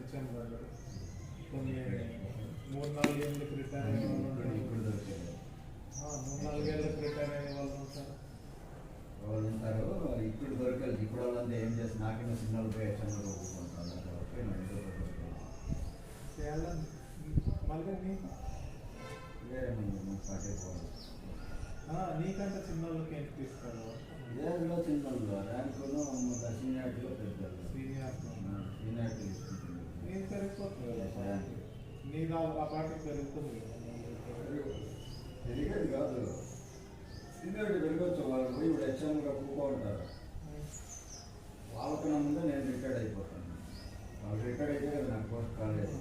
ఇచ్చాము వాళ్ళు కొన్ని 3-4 ఏళ్ళకి రిటైర్ అయిన వాళ్ళు ఇప్పుడు దొరికారు. 3-4 ఏళ్ళకి రిటైర్ అయిన వాళ్ళు ఉంటారు. వాళ్ళు ఉంటారు ఇప్పుడు దొరకదు. ఇప్పుడు వాళ్ళంతా ఏం చేస్తారు? నాకేమో సినిమాలు పోయి ఎట్లా ఊరుకుంటారు. మళ్ళీ వేరే మంది పాటే పోవాలి. నీకంటే చిన్న వాళ్ళకి ఏంటి తీసుకోవాలి? ఏదో చిన్న వాళ్ళు ర్యాంకులో సీనియారిటీలో పెద్దలు సీనియారిటీ తీసుకుంటుంది. నేను పెరిగిపోతుంది నీ ఆ పాటకి పెరుగుతుంది. పెరిగేది కాదు, సీనియారిటీ పెరగచ్చు. వాళ్ళు పోయి ఇప్పుడు హెచ్ఎంగా కూకుంటారు. వాళ్ళకన్నా ముందే నేను రిటైర్డ్ అయిపోతాను. వాళ్ళు రిటైర్డ్ అయితే కదా నాకు పోస్ట్ కాలేదు.